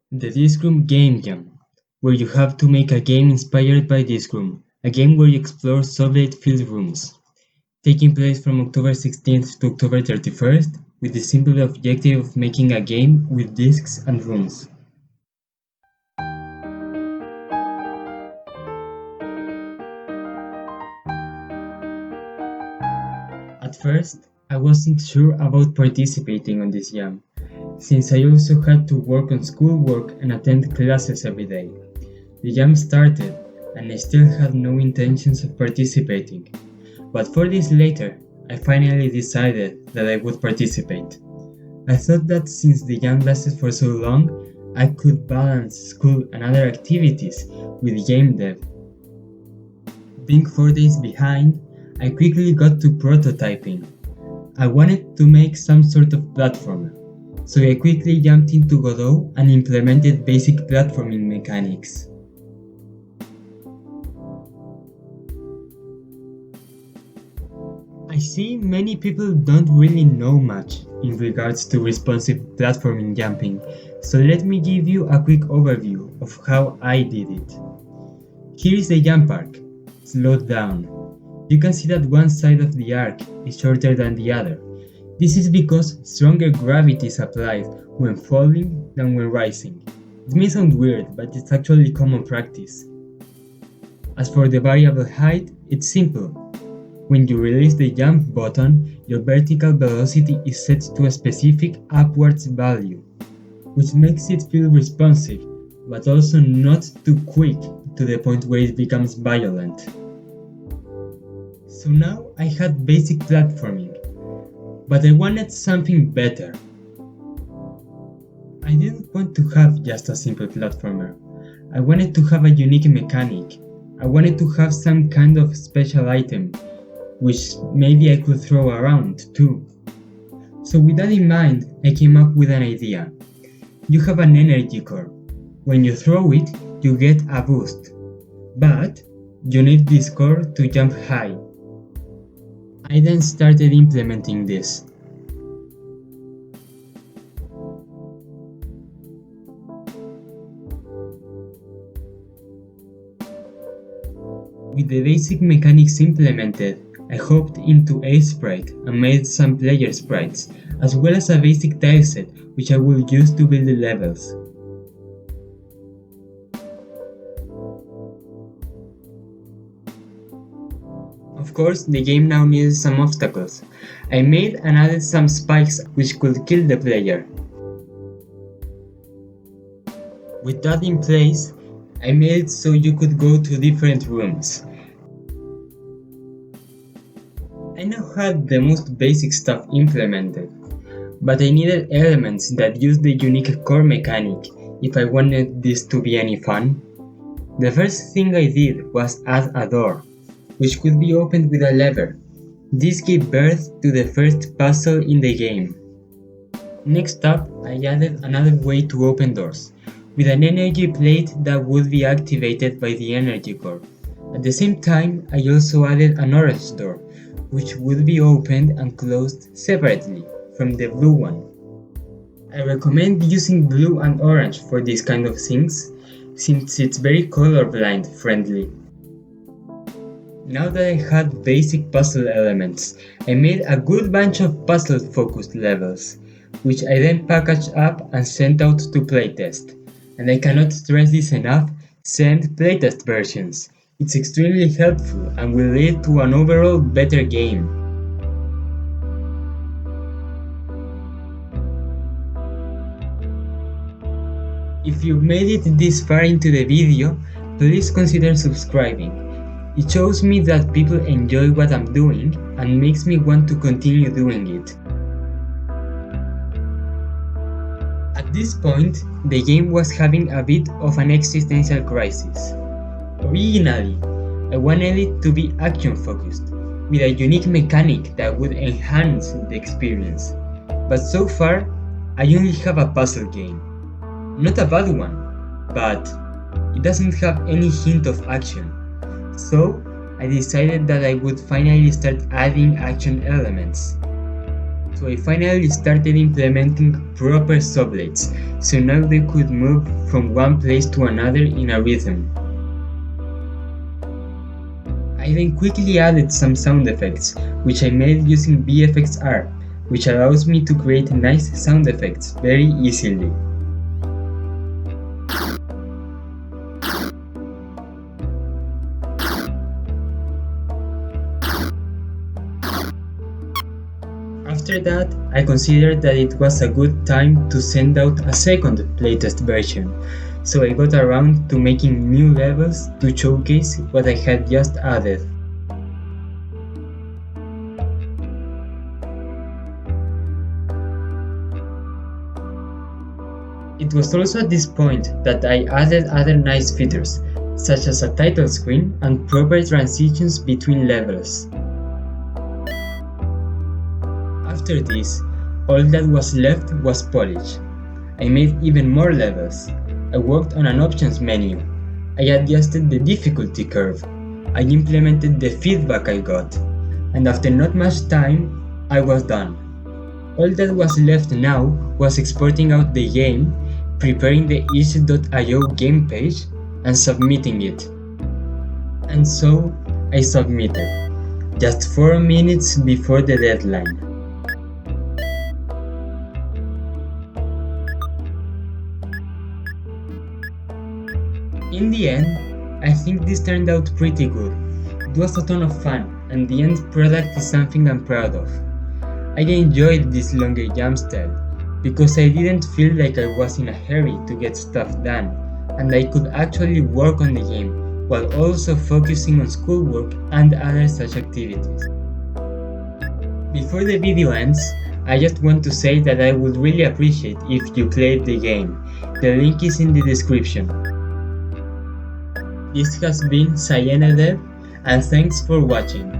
The Disc Room Game Jam, where you have to make a game inspired by Disc Room, a game where you explore Soviet-filled rooms, taking place from October 16th to October 31st, with the simple objective of making a game with discs and rooms. At first, I wasn't sure about participating on this jam, since I also had to work on schoolwork and attend classes every day. The jam started, and I still had no intentions of participating, but 4 days later, I finally decided that I would participate. I thought that since the jam lasted for so long, I could balance school and other activities with game dev. Being 4 days behind, I quickly got to prototyping. I wanted to make some sort of platformer, so I quickly jumped into Godot and implemented basic platforming mechanics. I see many people don't really know much in regards to responsive platforming jumping, so let me give you a quick overview of how I did it. Here is the jump arc, slowed down. You can see that one side of the arc is shorter than the other. This is because stronger gravity is applied when falling than when rising. It may sound weird, but it's actually common practice. As for the variable height, it's simple. When you release the jump button, your vertical velocity is set to a specific upwards value, which makes it feel responsive, but also not too quick to the point where it becomes violent. So now I had basic platforming, but I wanted something better. I didn't want to have just a simple platformer. I wanted to have a unique mechanic. I wanted to have some kind of special item, which maybe I could throw around too. So with that in mind, I came up with an idea. You have an energy core. When you throw it, you get a boost. But you need this core to jump high. I then started implementing this. With the basic mechanics implemented, I hopped into Sprite and made some player sprites, as well as a basic tileset which I will use to build the levels. Of course, the game now needs some obstacles. I made and added some spikes which could kill the player. With that in place, I made it so you could go to different rooms. I now had the most basic stuff implemented, but I needed elements that used the unique core mechanic if I wanted this to be any fun. The first thing I did was add a door, which could be opened with a lever. This gave birth to the first puzzle in the game. Next up, I added another way to open doors, with an energy plate that would be activated by the energy core. At the same time, I also added an orange door, which would be opened and closed separately from the blue one. I recommend using blue and orange for these kind of things, since it's very colorblind friendly. Now that I had basic puzzle elements, I made a good bunch of puzzle focused levels, which I then packaged up and sent out to playtest. And I cannot stress this enough, send playtest versions. It's extremely helpful and will lead to an overall better game. If you've made it this far into the video, please consider subscribing. It shows me that people enjoy what I'm doing and makes me want to continue doing it. At this point, the game was having a bit of an existential crisis. Originally, I wanted it to be action focused, with a unique mechanic that would enhance the experience. But so far, I only have a puzzle game. Not a bad one, but it doesn't have any hint of action. So, I decided that I would finally start adding action elements. So I finally started implementing proper sublets, so now they could move from one place to another in a rhythm. I then quickly added some sound effects, which I made using VFXR, which allows me to create nice sound effects very easily. After that, I considered that it was a good time to send out a second playtest version, so I got around to making new levels to showcase what I had just added. It was also at this point that I added other nice features, such as a title screen and proper transitions between levels. After this, all that was left was polish. I made even more levels. I worked on an options menu. I adjusted the difficulty curve. I implemented the feedback I got. And after not much time, I was done. All that was left now was exporting out the game, preparing the easy.io game page, and submitting it. And so, I submitted, just 4 minutes before the deadline. In the end, I think this turned out pretty good. It was a ton of fun, and the end product is something I'm proud of. I enjoyed this longer jump style, because I didn't feel like I was in a hurry to get stuff done, and I could actually work on the game, while also focusing on schoolwork and other such activities. Before the video ends, I just want to say that I would really appreciate if you played the game. The link is in the description. This has been Dev, and thanks for watching.